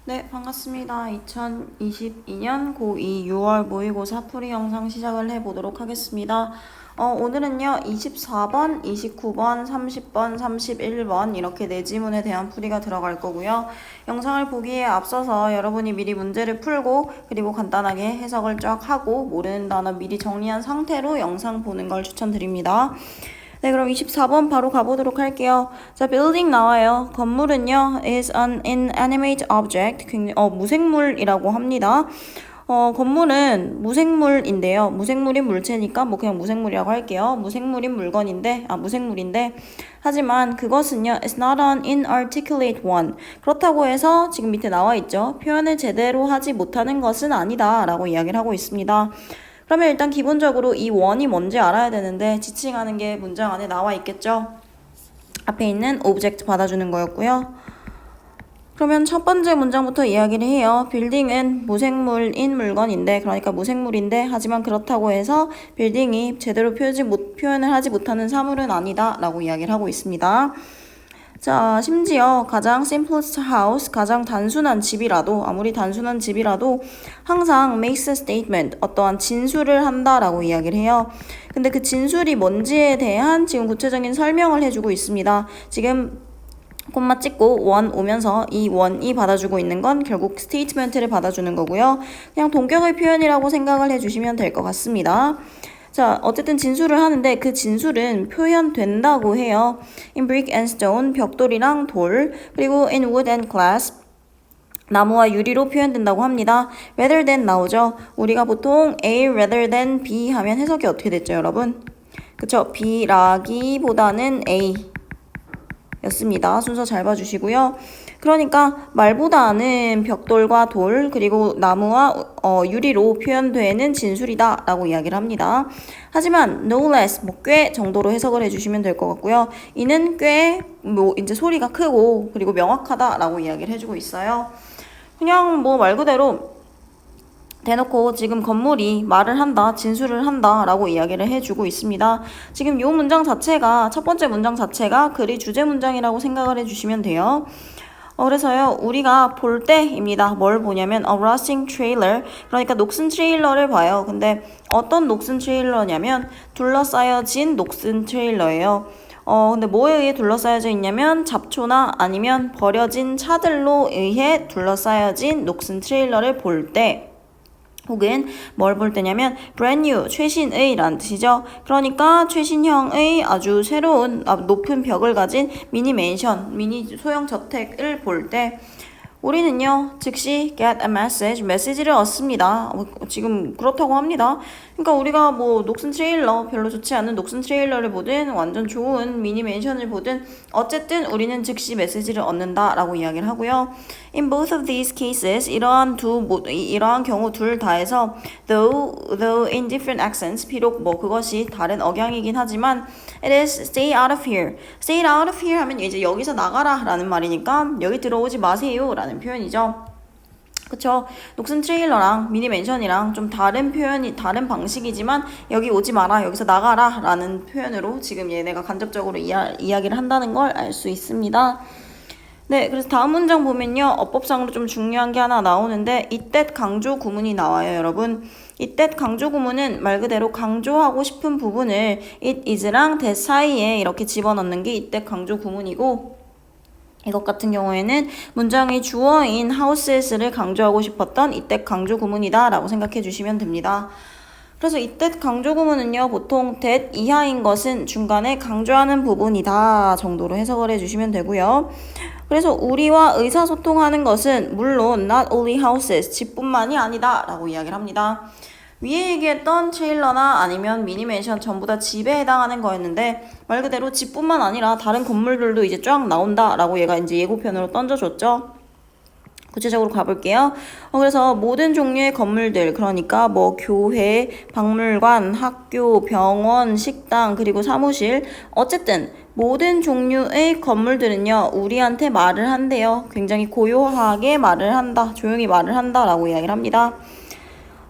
네, 반갑습니다. 2022년 고2 6월 모의고사 풀이 영상 시작을 해보도록 하겠습니다. 오늘은요, 24번, 29번, 30번, 31번 이렇게 네 지문에 대한 풀이가 들어갈 거고요. 영상을 보기에 앞서서 여러분이 미리 문제를 풀고 그리고 간단하게 해석을 쫙 하고 모르는 단어 미리 정리한 상태로 영상 보는 걸 추천드립니다. 네, 그럼 24번 바로 가보도록 할게요. 자, building 나와요. 건물은요, is an inanimate object. 무생물이라고 합니다. 건물은 무생물인데요. 무생물인 물체니까 뭐 그냥 무생물이라고 할게요. 무생물인 물건인데, 무생물인데, 하지만 그것은요, is not an inarticulate one. 그렇다고 해서 지금 밑에 나와 있죠. 표현을 제대로 하지 못하는 것은 아니다. 라고 이야기를 하고 있습니다. 그러면 일단 기본적으로 이 원이 뭔지 알아야 되는데 지칭하는 게 문장 안에 나와 있겠죠? 앞에 있는 오브젝트 받아주는 거였고요. 그러면 첫 번째 문장부터 이야기를 해요. 빌딩은 무생물인 물건인데, 그러니까 무생물인데, 하지만 그렇다고 해서 빌딩이 제대로 표현을 하지 못하는 사물은 아니다 라고 이야기를 하고 있습니다. 자, 심지어 가장 simplest house, 가장 단순한 집이라도, 아무리 단순한 집이라도 항상 makes a statement, 어떠한 진술을 한다라고 이야기를 해요. 근데 그 진술이 뭔지에 대한 지금 구체적인 설명을 해주고 있습니다. 지금 콤마 찍고 원 오면서 이 원이 받아주고 있는 건 결국 스테이트멘트를 받아주는 거고요. 그냥 동격의 표현이라고 생각을 해주시면 될 것 같습니다. 자, 어쨌든 진술을 하는데 그 진술은 표현된다고 해요. In brick and stone, 벽돌이랑 돌, 그리고 in wood and glass, 나무와 유리로 표현된다고 합니다. rather than 나오죠. 우리가 보통 A rather than B 하면 해석이 어떻게 됐죠, 여러분? 그쵸? B라기보다는 A 였습니다. 순서 잘 봐주시고요. 그러니까 말보다는 벽돌과 돌 그리고 나무와 유리로 표현되는 진술이다 라고 이야기를 합니다. 하지만 no less 꽤 정도로 해석을 해주시면 될 것 같고요. 이는 꽤 이제 소리가 크고 그리고 명확하다 라고 이야기를 해주고 있어요. 그냥 말 그대로 대놓고 지금 건물이 말을 한다, 진술을 한다 라고 이야기를 해주고 있습니다. 지금 이 문장 자체가, 첫 번째 문장 자체가 글의 주제 문장이라고 생각을 해주시면 돼요. 그래서요, 우리가 볼 때입니다. 뭘 보냐면 a rustling trailer, 그러니까 녹슨 트레일러를 봐요. 근데 어떤 녹슨 트레일러냐면 둘러싸여진 녹슨 트레일러예요. 근데 뭐에 의해 둘러싸여져 있냐면 잡초나 아니면 버려진 차들로 의해 둘러싸여진 녹슨 트레일러를 볼 때, 혹은 뭘 볼 때냐면 brand new, 최신의 라는 뜻이죠. 그러니까 최신형의 아주 새로운 높은 벽을 가진 미니 맨션, 미니 소형 저택을 볼 때 우리는요 즉시 get a message, 메시지를 얻습니다. 지금 그렇다고 합니다. 그러니까 우리가 녹슨 트레일러, 별로 좋지 않은 녹슨 트레일러를 보든 완전 좋은 미니 맨션을 보든 어쨌든 우리는 즉시 메시지를 얻는다라고 이야기를 하고요. In both of these cases, 이러한 경우 둘 다에서 though in different accents, 비록 그것이 다른 억양이긴 하지만 it is stay out of here. stay out of here 하면 이제 여기서 나가라 라는 말이니까 여기 들어오지 마세요 라는 표현이죠. 그쵸? 녹슨 트레일러랑 미니 맨션이랑 좀 다른 다른 방식이지만 여기 오지 마라, 여기서 나가라 라는 표현으로 지금 얘네가 간접적으로 이야기를 한다는 걸 알 수 있습니다. 네, 그래서 다음 문장 보면요, 어법상으로 좀 중요한 게 하나 나오는데 이때 강조 구문이 나와요, 여러분. 이때 강조 구문은 말 그대로 강조하고 싶은 부분을 it is랑 that 사이에 이렇게 집어넣는 게 이때 강조 구문이고, 이것 같은 경우에는 문장의 주어인 houses를 강조하고 싶었던 이때 강조 구문이다 라고 생각해 주시면 됩니다. 그래서 이때 강조 구문은요, 보통 that 이하인 것은 중간에 강조하는 부분이다 정도로 해석을 해주시면 되고요. 그래서 우리와 의사소통하는 것은 물론 not only houses, 집뿐만이 아니다 라고 이야기를 합니다. 위에 얘기했던 트레일러나 아니면 미니맨션 전부 다 집에 해당하는 거였는데 말 그대로 집뿐만 아니라 다른 건물들도 이제 쫙 나온다 라고 얘가 이제 예고편으로 던져줬죠. 구체적으로 가볼게요. 그래서 모든 종류의 건물들, 그러니까 교회, 박물관, 학교, 병원, 식당, 그리고 사무실, 어쨌든 모든 종류의 건물들은요 우리한테 말을 한대요. 굉장히 고요하게 말을 한다, 조용히 말을 한다 라고 이야기를 합니다.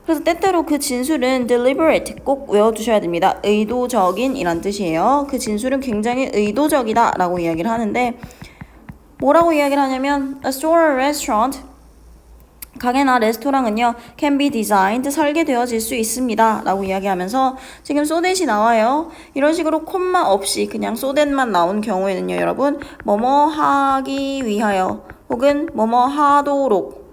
그래서 때때로 그 진술은 deliberate, 꼭 외워두셔야 됩니다. 의도적인 이란 뜻이에요. 그 진술은 굉장히 의도적이다 라고 이야기를 하는데 뭐라고 이야기를 하냐면 a store or restaurant, 가게나 레스토랑은요, can be designed, 설계되어질 수 있습니다. 라고 이야기하면서 지금 so that이 나와요. 이런 식으로 콤마 없이 그냥 so that만 나온 경우에는요, 여러분, 뭐뭐 하기 위하여 혹은 뭐뭐 하도록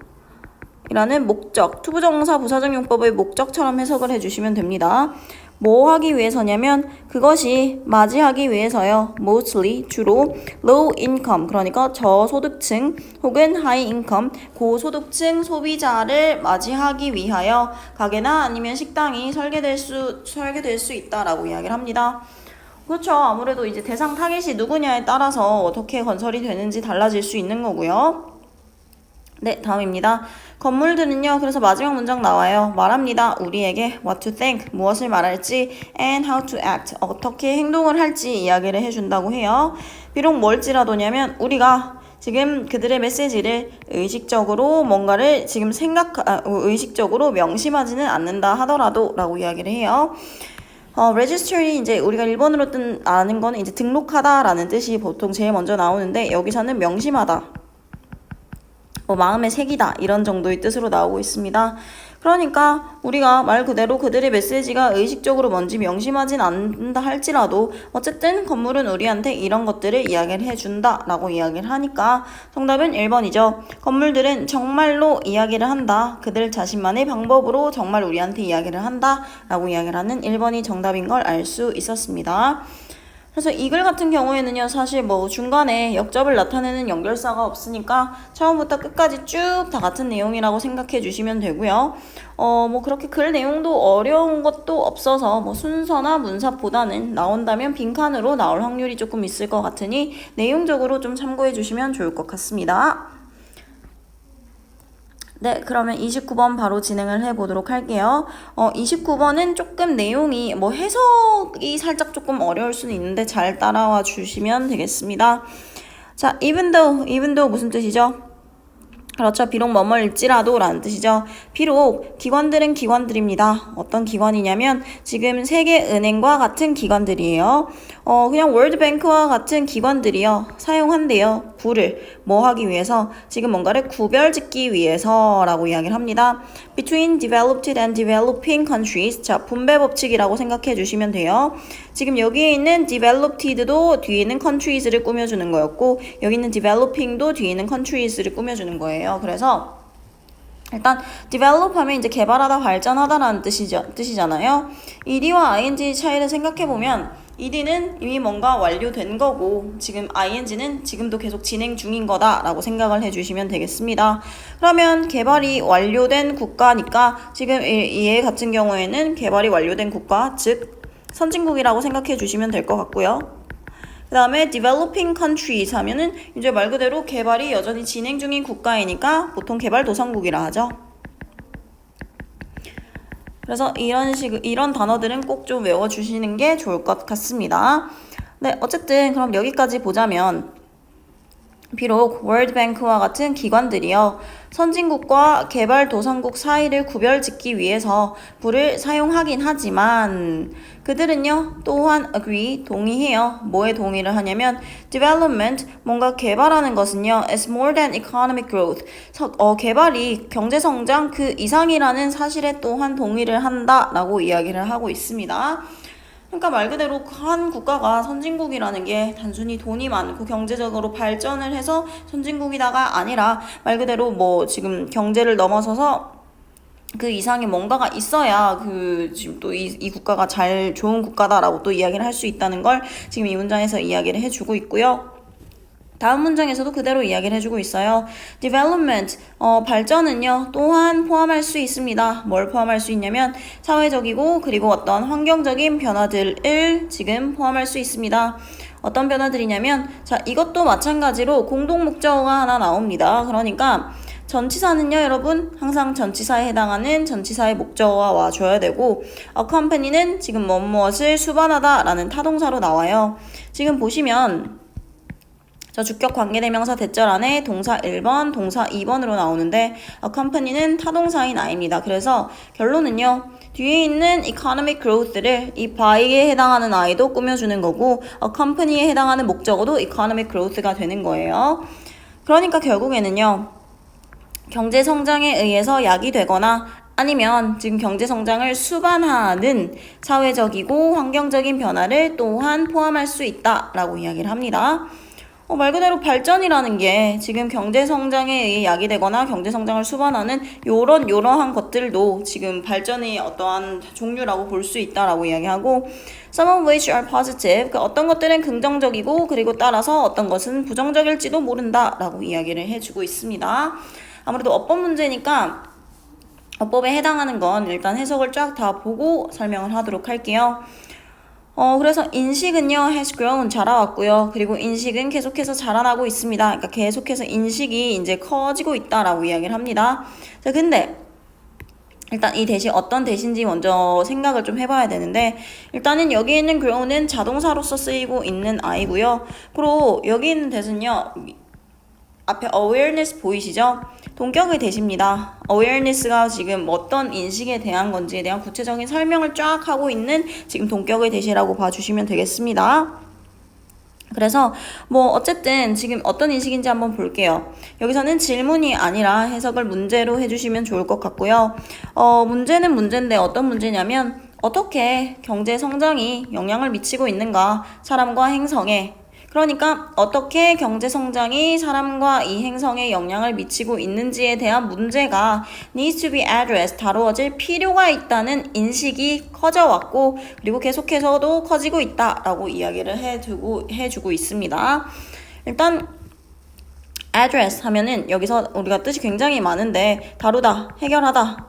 이라는 목적, 투부정사 부사적용법의 목적처럼 해석을 해주시면 됩니다. 뭐 하기 위해서냐면 그것이 맞이하기 위해서요. mostly, 주로 low income, 그러니까 저소득층 혹은 high income, 고소득층 소비자를 맞이하기 위하여 가게나 아니면 식당이 설계될 수 있다라고 이야기를 합니다. 그렇죠. 아무래도 이제 대상 타겟이 누구냐에 따라서 어떻게 건설이 되는지 달라질 수 있는 거고요. 네, 다음입니다. 건물들은요, 그래서 마지막 문장 나와요. 말합니다. 우리에게 what to think, 무엇을 말할지, and how to act, 어떻게 행동을 할지 이야기를 해준다고 해요. 비록 뭘지라도냐면 우리가 지금 그들의 메시지를 의식적으로 뭔가를 지금 의식적으로 명심하지는 않는다 하더라도 라고 이야기를 해요. registry 이제 우리가 일본어로 아는 거는 이제 등록하다라는 뜻이 보통 제일 먼저 나오는데 여기서는 명심하다. 마음의 색이다 이런 정도의 뜻으로 나오고 있습니다. 그러니까 우리가 말 그대로 그들의 메시지가 의식적으로 뭔지 명심하진 않는다 할지라도 어쨌든 건물은 우리한테 이런 것들을 이야기를 해준다 라고 이야기를 하니까 정답은 1번이죠. 건물들은 정말로 이야기를 한다. 그들 자신만의 방법으로 정말 우리한테 이야기를 한다 라고 이야기를 하는 1번이 정답인 걸 알 수 있었습니다. 그래서 이 글 같은 경우에는요, 사실 뭐 중간에 역접을 나타내는 연결사가 없으니까 처음부터 끝까지 쭉 다 같은 내용이라고 생각해 주시면 되고요. 뭐 그렇게 글 내용도 어려운 것도 없어서 뭐 순서나 문사보다는 나온다면 빈칸으로 나올 확률이 조금 있을 것 같으니 내용적으로 좀 참고해 주시면 좋을 것 같습니다. 네, 그러면 29번 바로 진행을 해보도록 할게요. 29번은 조금 내용이 뭐 해석이 살짝 조금 어려울 수는 있는데 잘 따라와 주시면 되겠습니다. 자, even though 무슨 뜻이죠? 그렇죠. 비록 뭐뭐일지라도 라는 뜻이죠. 비록 기관들은 기관들입니다. 어떤 기관이냐면 지금 세계은행과 같은 기관들이에요. 그냥 월드뱅크와 같은 기관들이요. 사용한대요. 부를 뭐 하기 위해서 지금 뭔가를 구별짓기 위해서라고 이야기를 합니다. Between developed and developing countries. 자, 분배 법칙이라고 생각해 주시면 돼요. 지금 여기에 있는 developed도 뒤에 있는 countries를 꾸며주는 거였고 여기 있는 developing도 뒤에 있는 countries를 꾸며주는 거예요. 그래서 일단 develop 하면 이제 개발하다 발전하다라는 뜻이잖아요. ed와 ing 차이를 생각해보면 ed는 이미 뭔가 완료된 거고 지금 ing는 지금도 계속 진행 중인 거다라고 생각을 해주시면 되겠습니다. 그러면 개발이 완료된 국가니까 지금 얘 같은 경우에는 개발이 완료된 국가, 즉 선진국이라고 생각해 주시면 될 것 같고요. 그 다음에 developing countries 하면은 이제 말 그대로 개발이 여전히 진행 중인 국가이니까 보통 개발도상국이라 하죠. 그래서 이런 단어들은 꼭 좀 외워주시는 게 좋을 것 같습니다. 네, 어쨌든 그럼 여기까지 보자면 비록 월드뱅크와 같은 기관들이요. 선진국과 개발도상국 사이를 구별짓기 위해서 부를 사용하긴 하지만 그들은요 또한 agree, 동의해요. 뭐에 동의를 하냐면 development, 뭔가 개발하는 것은요 is more than economic growth, 개발이 경제성장 그 이상이라는 사실에 또한 동의를 한다라고 이야기를 하고 있습니다. 그러니까 말 그대로 한 국가가 선진국이라는 게 단순히 돈이 많고 경제적으로 발전을 해서 선진국이다가 아니라 말 그대로 뭐 지금 경제를 넘어서서 그 이상의 뭔가가 있어야 지금 또 이 국가가 좋은 국가다라고 또 이야기를 할 수 있다는 걸 지금 이 문장에서 이야기를 해주고 있고요. 다음 문장에서도 그대로 이야기를 해주고 있어요. development, 발전은요, 또한 포함할 수 있습니다. 뭘 포함할 수 있냐면 사회적이고 그리고 어떤 환경적인 변화들을 지금 포함할 수 있습니다. 어떤 변화들이냐면 자, 이것도 마찬가지로 공동 목적어가 하나 나옵니다. 그러니까 전치사는요, 여러분 항상 전치사에 해당하는 전치사의 목적어가 와줘야 되고 accompany는 지금 무엇을 수반하다 라는 타동사로 나와요. 지금 보시면 저 주격 관계대명사 대절 안에 동사 1번, 동사 2번으로 나오는데 accompany는 타동사인 I입니다. 그래서 결론은요. 뒤에 있는 economic growth를 이 by에 해당하는 I도 꾸며주는 거고 accompany에 해당하는 목적어도 economic growth가 되는 거예요. 그러니까 결국에는요. 경제 성장에 의해서 야기되거나 아니면 지금 경제 성장을 수반하는 사회적이고 환경적인 변화를 또한 포함할 수 있다라고 이야기를 합니다. 말 그대로 발전이라는 게 지금 경제 성장에 의해 야기되거나 경제 성장을 수반하는 요러한 것들도 지금 발전의 어떠한 종류라고 볼 수 있다라고 이야기하고 some of which are positive 어떤 것들은 긍정적이고 그리고 따라서 어떤 것은 부정적일지도 모른다라고 이야기를 해주고 있습니다. 아무래도 어법 문제니까 어법에 해당하는 건 일단 해석을 쫙 다 보고 설명을 하도록 할게요. 그래서 인식은요, has grown, 자라왔고요. 그리고 인식은 계속해서 자라나고 있습니다. 그러니까 계속해서 인식이 이제 커지고 있다라고 이야기를 합니다. 자, 근데 일단 이 대시 어떤 대시인지 먼저 생각을 좀 해봐야 되는데 일단은 여기 있는 grow는 자동사로서 쓰이고 있는 아이고요. 그리고 여기 있는 대신요. 앞에 awareness 보이시죠? 동격의 대시입니다. awareness가 지금 어떤 인식에 대한 건지에 대한 구체적인 설명을 쫙 하고 있는 지금 동격의 대시라고 봐주시면 되겠습니다. 그래서 어쨌든 지금 어떤 인식인지 한번 볼게요. 여기서는 질문이 아니라 해석을 문제로 해주시면 좋을 것 같고요. 문제는 문제인데 어떤 문제냐면 어떻게 경제 성장이 영향을 미치고 있는가 사람과 행성에 그러니까 어떻게 경제 성장이 사람과 이 행성에 영향을 미치고 있는지에 대한 문제가 needs to be addressed, 다루어질 필요가 있다는 인식이 커져왔고 그리고 계속해서도 커지고 있다라고 이야기를 해주고 있습니다. 일단 address 하면은 여기서 우리가 뜻이 굉장히 많은데 다루다, 해결하다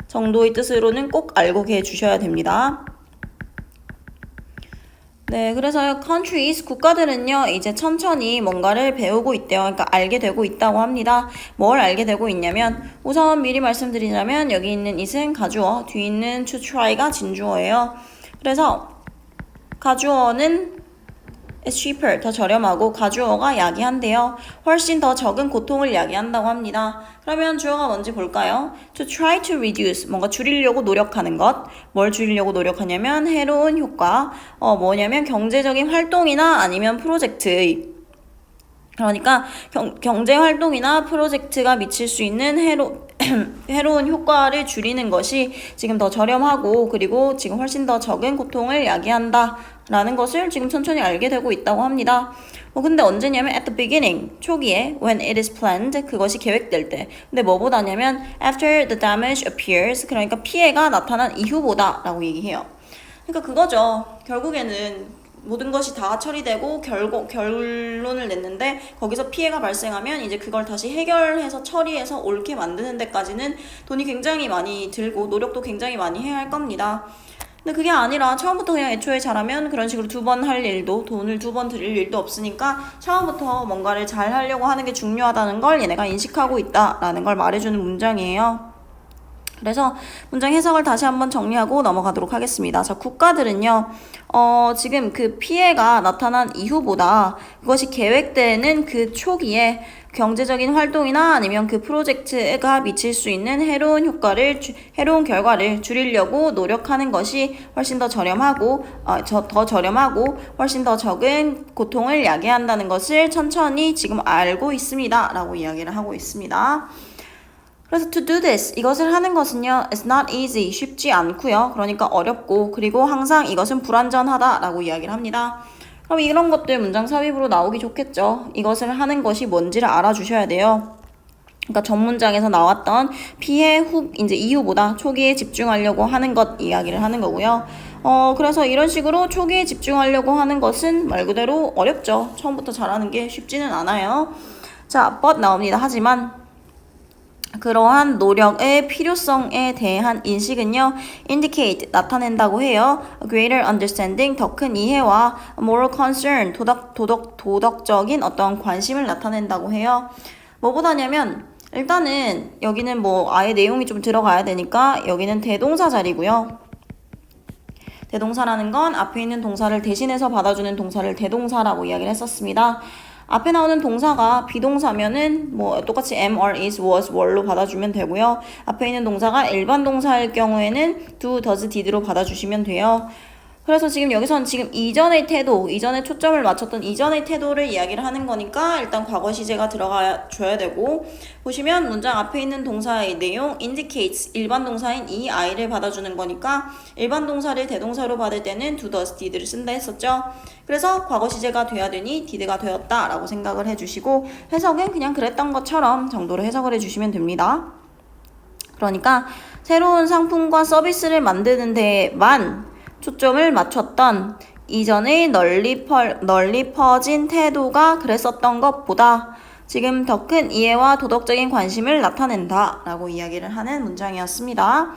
정도의 뜻으로는 꼭 알고 계주셔야 됩니다. 네, 그래서 countries, 국가들은요, 이제 천천히 뭔가를 배우고 있대요. 그러니까 알게 되고 있다고 합니다. 뭘 알게 되고 있냐면, 우선 미리 말씀드리자면, 여기 있는 it은 가주어, 뒤에 있는 to try가 진주어예요. 그래서, 가주어는 is cheaper, 더 저렴하고, 가주어가 야기한대요. 훨씬 더 적은 고통을 야기한다고 합니다. 그러면 주어가 뭔지 볼까요? To try to reduce, 뭔가 줄이려고 노력하는 것. 뭘 줄이려고 노력하냐면 해로운 효과. 뭐냐면 경제적인 활동이나 아니면 프로젝트의 그러니까 경제 활동이나 프로젝트가 미칠 수 있는 해로운 효과를 줄이는 것이 지금 더 저렴하고 그리고 지금 훨씬 더 적은 고통을 야기한다 라는 것을 지금 천천히 알게 되고 있다고 합니다. 근데 언제냐면 at the beginning, 초기에 when it is planned, 그것이 계획될 때. 근데 뭐보다냐면 after the damage appears, 그러니까 피해가 나타난 이후보다 라고 얘기해요. 그러니까 그거죠. 결국에는 모든 것이 다 처리되고 결론을 냈는데 거기서 피해가 발생하면 이제 그걸 다시 해결해서 처리해서 옳게 만드는 데까지는 돈이 굉장히 많이 들고 노력도 굉장히 많이 해야 할 겁니다. 근데 그게 아니라 처음부터 그냥 애초에 잘하면 그런 식으로 두 번 할 일도 돈을 두 번 들일 일도 없으니까 처음부터 뭔가를 잘 하려고 하는 게 중요하다는 걸 얘네가 인식하고 있다라는 걸 말해주는 문장이에요. 그래서 문장 해석을 다시 한번 정리하고 넘어가도록 하겠습니다. 자, 국가들은요, 지금 그 피해가 나타난 이후보다 그것이 계획되는 그 초기에 경제적인 활동이나 아니면 그 프로젝트가 미칠 수 있는 해로운 결과를 줄이려고 노력하는 것이 훨씬 더 저렴하고 훨씬 더 적은 고통을 야기한다는 것을 천천히 지금 알고 있습니다. 라고 이야기를 하고 있습니다. 그래서 to do this, 이것을 하는 것은요, it's not easy, 쉽지 않고요. 그러니까 어렵고 그리고 항상 이것은 불완전하다라고 이야기를 합니다. 그럼 이런 것들 문장 삽입으로 나오기 좋겠죠. 이것을 하는 것이 뭔지를 알아주셔야 돼요. 그러니까 전 문장에서 나왔던 피해 이제 이후보다 초기에 집중하려고 하는 것 이야기를 하는 거고요. 그래서 이런 식으로 초기에 집중하려고 하는 것은 말 그대로 어렵죠. 처음부터 잘하는 게 쉽지는 않아요. 자, but 나옵니다. 하지만 그러한 노력의 필요성에 대한 인식은요, indicate, 나타낸다고 해요. A greater understanding, 더 큰 이해와 moral concern, 도덕적인 어떤 관심을 나타낸다고 해요. 뭐보다냐면, 일단은 여기는 아예 내용이 좀 들어가야 되니까 여기는 대동사 자리고요. 대동사라는 건 앞에 있는 동사를 대신해서 받아주는 동사를 대동사라고 이야기를 했었습니다. 앞에 나오는 동사가 비동사면은 똑같이 am, are, is, was, were로 받아주면 되고요. 앞에 있는 동사가 일반 동사일 경우에는 do, does, did로 받아주시면 돼요. 그래서 지금 여기서는 지금 이전의 태도, 이전에 초점을 맞췄던 이전의 태도를 이야기를 하는 거니까 일단 과거 시제가 들어가 줘야 되고, 보시면 문장 앞에 있는 동사의 내용 indicates 일반 동사인 이 I를 받아주는 거니까 일반 동사를 대동사로 받을 때는 do, does, did를 쓴다 했었죠. 그래서 과거 시제가 돼야 되니 did가 되었다 라고 생각을 해주시고, 해석은 그냥 그랬던 것처럼 정도로 해석을 해주시면 됩니다. 그러니까 새로운 상품과 서비스를 만드는 데만 초점을 맞췄던 이전의 널리 퍼진 태도가 그랬었던 것보다 지금 더 큰 이해와 도덕적인 관심을 나타낸다 라고 이야기를 하는 문장이었습니다.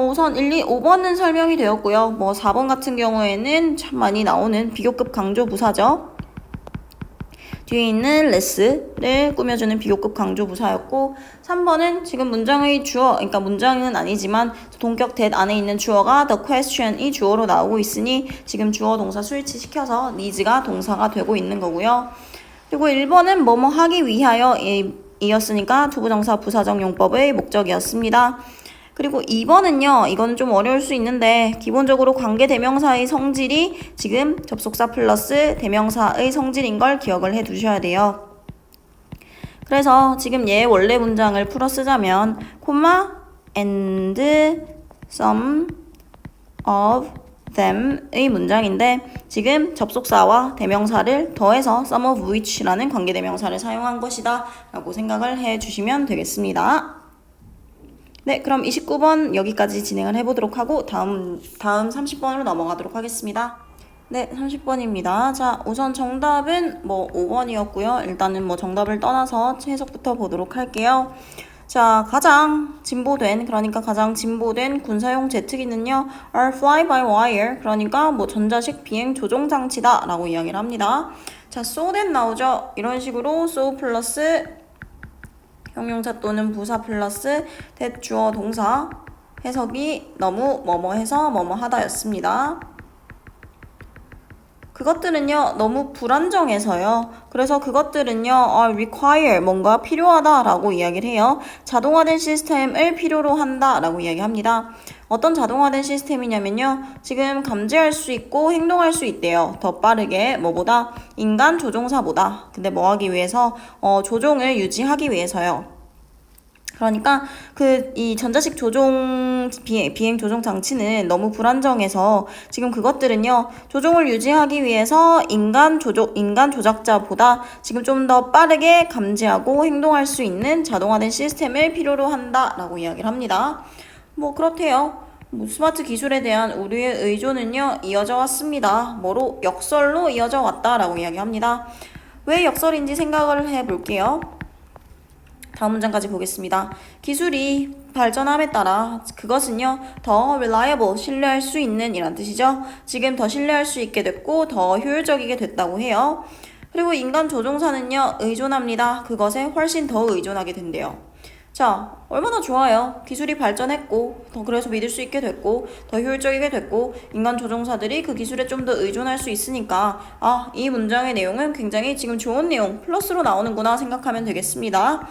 우선 1, 2, 5번은 설명이 되었고요. 4번 같은 경우에는 참 많이 나오는 비교급 강조 부사죠. 뒤에 있는 레스를 꾸며주는 비교급 강조 부사였고, 3번은 지금 문장의 주어, 그러니까 문장은 아니지만 동격 that 안에 있는 주어가 the question이 주어로 나오고 있으니 지금 주어 동사 스위치 시켜서 needs가 동사가 되고 있는 거고요. 그리고 1번은 뭐뭐 하기 위하여 이었으니까 투부정사 부사적 용법의 목적이었습니다. 그리고 2번은요, 이거는 좀 어려울 수 있는데 기본적으로 관계대명사의 성질이 지금 접속사 플러스 대명사의 성질인 걸 기억을 해 두셔야 돼요. 그래서 지금 얘 원래 문장을 풀어 쓰자면 and some of them의 문장인데 지금 접속사와 대명사를 더해서 some of which라는 관계대명사를 사용한 것이다 라고 생각을 해 주시면 되겠습니다. 네, 그럼 29번 여기까지 진행을 해보도록 하고 다음 30번으로 넘어가도록 하겠습니다. 네, 30번입니다. 자, 우선 정답은 5번이었고요. 일단은 정답을 떠나서 해석부터 보도록 할게요. 자, 가장 진보된 군사용 제트기는요, are fly-by-wire, 그러니까 전자식 비행 조종 장치다 라고 이야기를 합니다. 자, so that 나오죠. 이런 식으로 so 플러스 형용사 또는 부사 플러스 that 주어 동사 해석이 너무 뭐뭐해서 뭐뭐하다였습니다. 그것들은요 너무 불안정해서요. 그래서 그것들은요 require 뭔가 필요하다라고 이야기를 해요. 자동화된 시스템을 필요로 한다라고 이야기합니다. 어떤 자동화된 시스템이냐면요. 지금 감지할 수 있고 행동할 수 있대요. 더 빠르게 뭐보다 인간 조종사보다. 근데 뭐 하기 위해서 조종을 유지하기 위해서요. 그러니까 이 전자식 비행 조종 장치는 너무 불안정해서 지금 그것들은요 조종을 유지하기 위해서 인간 조작자보다 지금 좀 더 빠르게 감지하고 행동할 수 있는 자동화된 시스템을 필요로 한다라고 이야기를 합니다. 그렇대요. 스마트 기술에 대한 우리의 의존은요 이어져 왔습니다. 뭐로? 역설로 이어져 왔다라고 이야기합니다. 왜 역설인지 생각을 해볼게요. 다음 문장까지 보겠습니다. 기술이 발전함에 따라 그것은요 더 reliable, 신뢰할 수 있는 이란 뜻이죠. 지금 더 신뢰할 수 있게 됐고 더 효율적이게 됐다고 해요. 그리고 인간 조종사는요 의존합니다. 그것에 훨씬 더 의존하게 된대요. 자, 얼마나 좋아요. 기술이 발전했고 그래서 믿을 수 있게 됐고 더 효율적이게 됐고 인간 조종사들이 그 기술에 좀 더 의존할 수 있으니까 이 문장의 내용은 굉장히 지금 좋은 내용, 플러스로 나오는구나 생각하면 되겠습니다.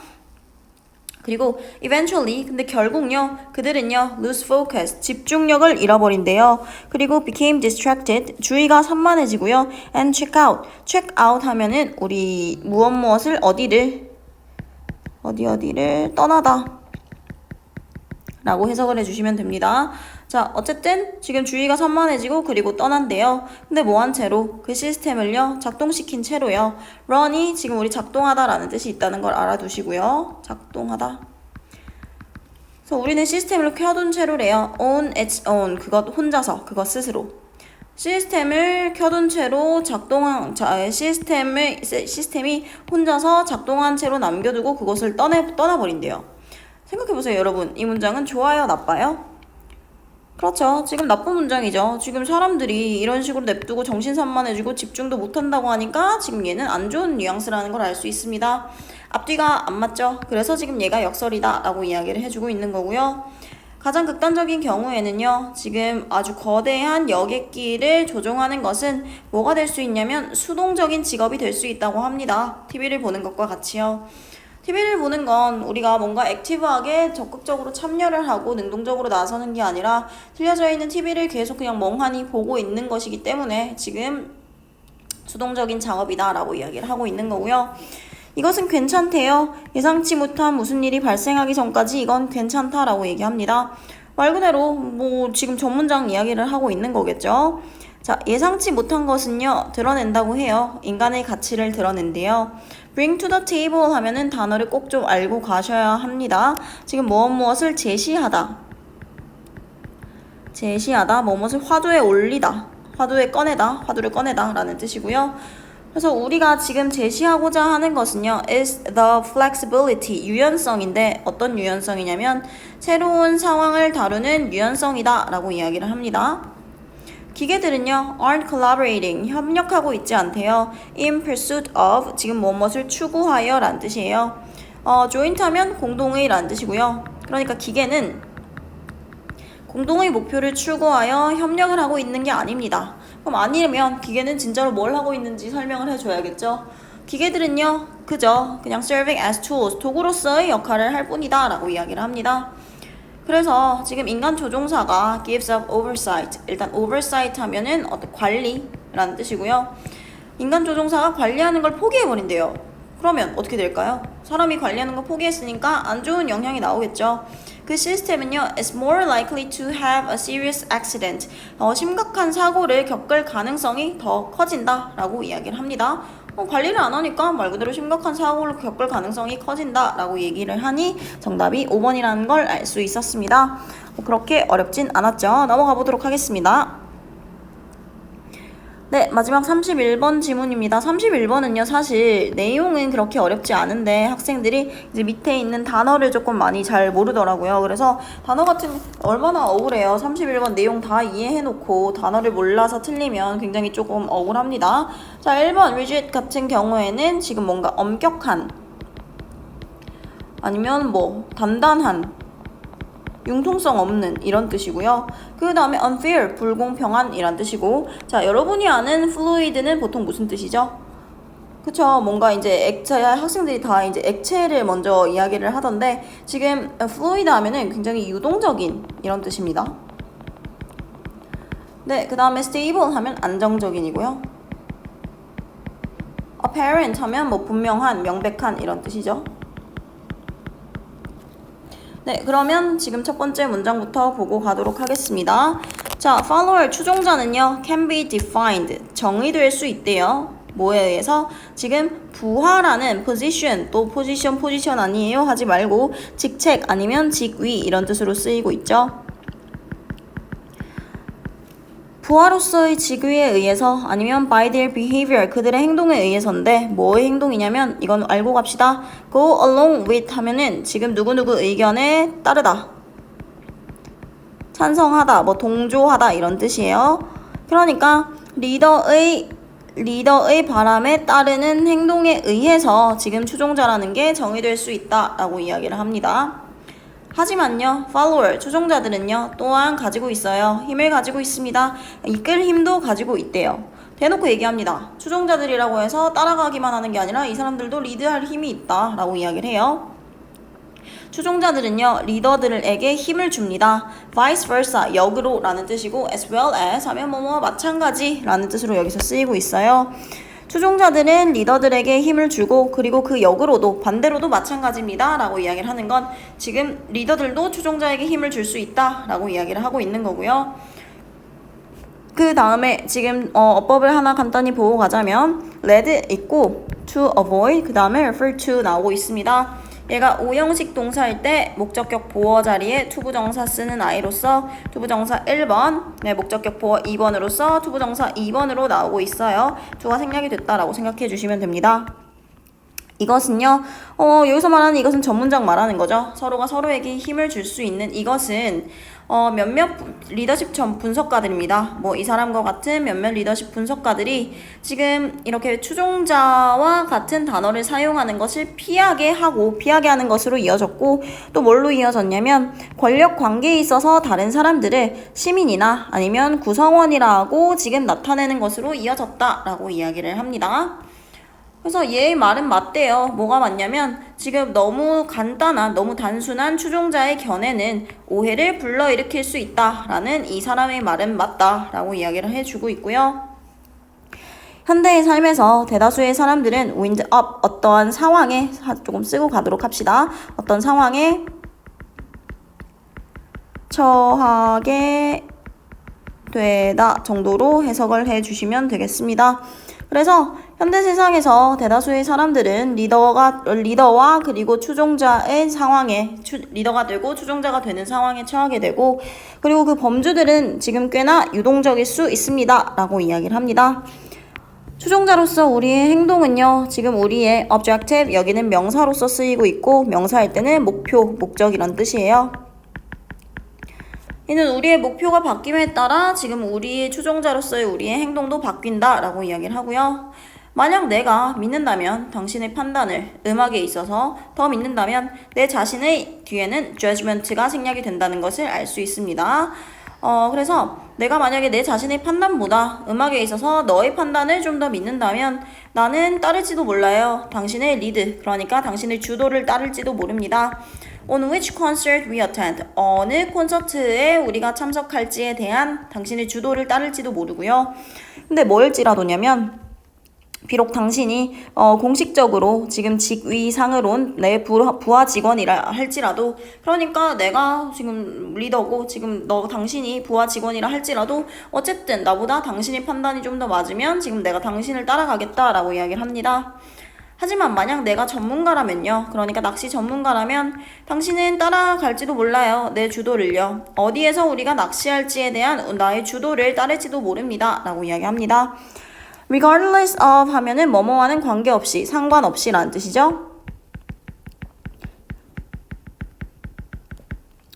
그리고 eventually, 근데 결국요, 그들은요, lose focus, 집중력을 잃어버린대요. 그리고 became distracted, 주의가 산만해지고요, and check out 하면은 우리 무엇을 어디를 떠나다 라고 해석을 해주시면 됩니다. 자, 어쨌든 지금 주의가 산만해지고 그리고 떠난대요. 근데 뭐한 채로? 그 시스템을요 작동시킨 채로요. run이 지금 우리 작동하다라는 뜻이 있다는 걸 알아두시고요. 작동하다. 그래서 우리는 시스템을 켜둔 채로래요. on its own, 그것 혼자서, 그것 스스로. 시스템을 켜둔 채로 시스템이 혼자서 작동한 채로 남겨두고 그것을 떠나버린대요. 생각해보세요, 여러분. 이 문장은 좋아요, 나빠요? 그렇죠. 지금 나쁜 문장이죠. 지금 사람들이 이런 식으로 냅두고 정신산만해지고 집중도 못한다고 하니까 지금 얘는 안 좋은 뉘앙스라는 걸 알 수 있습니다. 앞뒤가 안 맞죠. 그래서 지금 얘가 역설이다 라고 이야기를 해주고 있는 거고요. 가장 극단적인 경우에는요. 지금 아주 거대한 여객기를 조종하는 것은 뭐가 될 수 있냐면 수동적인 직업이 될 수 있다고 합니다. TV를 보는 것과 같이요. TV를 보는 건 우리가 뭔가 액티브하게 적극적으로 참여를 하고 능동적으로 나서는 게 아니라 틀려져 있는 TV를 계속 그냥 멍하니 보고 있는 것이기 때문에 지금 수동적인 작업이다 라고 이야기를 하고 있는 거고요. 이것은 괜찮대요. 예상치 못한 무슨 일이 발생하기 전까지 이건 괜찮다라고 얘기합니다. 말 그대로 뭐 지금 전문장 이야기를 하고 있는 거겠죠. 자, 예상치 못한 것은요, 드러낸다고 해요. 인간의 가치를 드러낸대요. bring to the table 하면은 단어를 꼭 좀 알고 가셔야 합니다. 지금 무엇을 제시하다. 무엇을 화두에 올리다. 화두를 꺼내다 라는 뜻이고요. 그래서 우리가 지금 제시하고자 하는 것은요, is the flexibility, 유연성인데 어떤 유연성이냐면 새로운 상황을 다루는 유연성이다 라고 이야기를 합니다. 기계들은요, aren't collaborating, 협력하고 있지 않대요. in pursuit of, 지금 무엇을 추구하여 라는 뜻이에요. joint 하면 공동의 라는 뜻이고요. 그러니까 기계는 공동의 목표를 추구하여 협력을 하고 있는 게 아닙니다. 그럼 아니면 기계는 진짜로 뭘 하고 있는지 설명을 해줘야겠죠. 기계들은요, 그냥 serving as tools, 도구로서의 역할을 할 뿐이다 라고 이야기를 합니다. 그래서 지금 인간 조종사가 gives up oversight, 일단 oversight 하면은 어떤 관리라는 뜻이고요. 인간 조종사가 관리하는 걸 포기해버린대요. 그러면 어떻게 될까요? 사람이 관리하는 거 포기했으니까 안 좋은 영향이 나오겠죠. 그 시스템은요, is more likely to have a serious accident. 심각한 사고를 겪을 가능성이 더 커진다 라고 이야기를 합니다. 관리를 안 하니까 말 그대로 심각한 사고를 겪을 가능성이 커진다 라고 얘기를 하니 정답이 5번이라는 걸 알 수 있었습니다. 그렇게 어렵진 않았죠. 넘어가 보도록 하겠습니다. 네, 마지막 31번 지문입니다. 31번은요, 사실 내용은 그렇게 어렵지 않은데 학생들이 이제 밑에 있는 단어를 조금 많이 잘 모르더라고요. 그래서 단어 같은 얼마나 억울해요. 31번 내용 다 이해해놓고 단어를 몰라서 틀리면 굉장히 조금 억울합니다. 자, 1번 rigid 같은 경우에는 지금 뭔가 엄격한 아니면 뭐 단단한 융통성 없는 이런 뜻이고요. 그 다음에 unfair, 불공평한 이란 뜻이고, 자, 여러분이 아는 fluid는 보통 무슨 뜻이죠? 그쵸, 뭔가 이제 액체, 학생들이 다 이제 액체를 먼저 이야기를 하던데 지금 fluid 하면은 굉장히 유동적인 이런 뜻입니다. 네, 그 다음에 stable 하면 안정적인이고요. apparent 하면 뭐 분명한, 명백한 이런 뜻이죠. 네, 그러면 지금 첫 번째 문장부터 보고 가도록 하겠습니다. 자, follower, 추종자는요, can be defined, 정의될 수 있대요. 뭐에 의해서? 지금 부하라는 position, 또 포지션 아니에요? 하지 말고 직책 아니면 직위 이런 뜻으로 쓰이고 있죠. 부하로서의 직위에 의해서 아니면 by their behavior, 그들의 행동에 의해서인데 뭐의 행동이냐면 이건 알고 갑시다. go along with 하면은 지금 누구누구 의견에 따르다, 찬성하다, 뭐 동조하다 이런 뜻이에요. 그러니까 리더의 바람에 따르는 행동에 의해서 지금 추종자라는 게 정의될 수 있다라고 이야기를 합니다. 하지만요, follower, 추종자들은요, 또한 가지고 있어요. 힘을 가지고 있습니다. 이끌 힘도 가지고 있대요. 대놓고 얘기합니다. 추종자들이라고 해서 따라가기만 하는 게 아니라 이 사람들도 리드할 힘이 있다 라고 이야기를 해요. 추종자들은요, 리더들에게 힘을 줍니다. vice versa, 역으로 라는 뜻이고 as well as 하면 뭐뭐 마찬가지 라는 뜻으로 여기서 쓰이고 있어요. 추종자들은 리더들에게 힘을 주고 그리고 그 역으로도 반대로도 마찬가지입니다 라고 이야기를 하는 건 지금 리더들도 추종자에게 힘을 줄 수 있다 라고 이야기를 하고 있는 거고요. 그 다음에 지금 어법을 하나 간단히 보고 가자면 lead 있고 to avoid, 그 다음에 refer to 나오고 있습니다. 얘가 오형식 동사일 때 목적격 보어 자리에 투부정사 쓰는 아이로서 투부정사 1번, 네, 목적격 보어 2번으로서 투부정사 2번으로 나오고 있어요. 주가 생략이 됐다라고 생각해 주시면 됩니다. 이것은요, 여기서 말하는 이것은 전문장 말하는 거죠. 서로가 서로에게 힘을 줄 수 있는 이것은 몇몇 리더십 분석가들입니다. 뭐 이 사람과 같은 몇몇 리더십 분석가들이 지금 이렇게 추종자와 같은 단어를 사용하는 것을 피하게 하는 것으로 이어졌고, 또 뭘로 이어졌냐면 권력 관계에 있어서 다른 사람들을 시민이나 아니면 구성원이라고 지금 나타내는 것으로 이어졌다라고 이야기를 합니다. 그래서 얘의 말은 맞대요. 뭐가 맞냐면 지금 너무 간단한, 너무 단순한 추종자의 견해는 오해를 불러일으킬 수 있다라는 이 사람의 말은 맞다라고 이야기를 해주고 있고요. 현대의 삶에서 대다수의 사람들은 wind up, 어떠한 상황에, 조금 쓰고 가도록 합시다. 어떤 상황에 처하게 되다 정도로 해석을 해주시면 되겠습니다. 그래서 현대 세상에서 대다수의 사람들은 리더와 그리고 추종자의 상황에 리더가 되고 추종자가 되는 상황에 처하게 되고, 그리고 그 범주들은 지금 꽤나 유동적일 수 있습니다 라고 이야기를 합니다. 추종자로서 우리의 행동은요, 지금 우리의 objective, 여기는 명사로서 쓰이고 있고 명사일 때는 목표, 목적이란 뜻이에요. 이는 우리의 목표가 바뀜에 따라 지금 우리의 추종자로서의 우리의 행동도 바뀐다 라고 이야기를 하고요. 만약 내가 믿는다면 당신의 판단을, 음악에 있어서 더 믿는다면 내 자신의 뒤에는 judgment가 생략이 된다는 것을 알 수 있습니다. 그래서 내가 만약에 내 자신의 판단보다 음악에 있어서 너의 판단을 좀 더 믿는다면 나는 따를지도 몰라요. 당신의 리드, 그러니까 당신의 주도를 따를지도 모릅니다. On which concert we attend, 어느 콘서트에 우리가 참석할지에 대한 당신의 주도를 따를지도 모르고요. 근데 뭐일지라도냐면 비록 당신이 공식적으로 지금 직위상으론 내 부하 직원이라 할지라도, 그러니까 내가 지금 리더고 지금 당신이 부하 직원이라 할지라도 어쨌든 나보다 당신의 판단이 좀 더 맞으면 지금 내가 당신을 따라가겠다라고 이야기를 합니다. 하지만 만약 내가 전문가라면요, 그러니까 낚시 전문가라면 당신은 따라갈지도 몰라요. 내 주도를요. 어디에서 우리가 낚시할지에 대한 나의 주도를 따를지도 모릅니다 라고 이야기합니다. regardless of 하면은 뭐뭐와는 관계없이, 상관없이 라는 뜻이죠.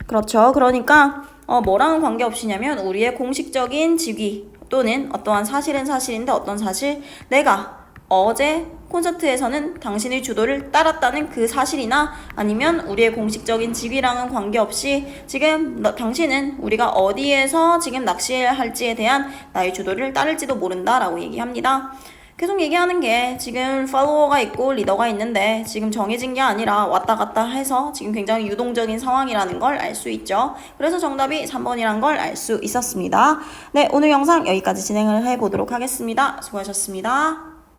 그렇죠. 그러니까 뭐랑은 관계없이냐면 우리의 공식적인 직위 또는 어떠한 사실은 사실인데 어떤 사실, 내가 어제 콘서트에서는 당신의 주도를 따랐다는 그 사실이나 아니면 우리의 공식적인 직위랑은 관계없이 지금 당신은 우리가 어디에서 지금 낚시할지에 대한 나의 주도를 따를지도 모른다 라고 얘기합니다. 계속 얘기하는 게 지금 팔로워가 있고 리더가 있는데 지금 정해진 게 아니라 왔다 갔다 해서 지금 굉장히 유동적인 상황이라는 걸 알 수 있죠. 그래서 정답이 3번이란 걸 알 수 있었습니다. 네, 오늘 영상 여기까지 진행을 해보도록 하겠습니다. 수고하셨습니다.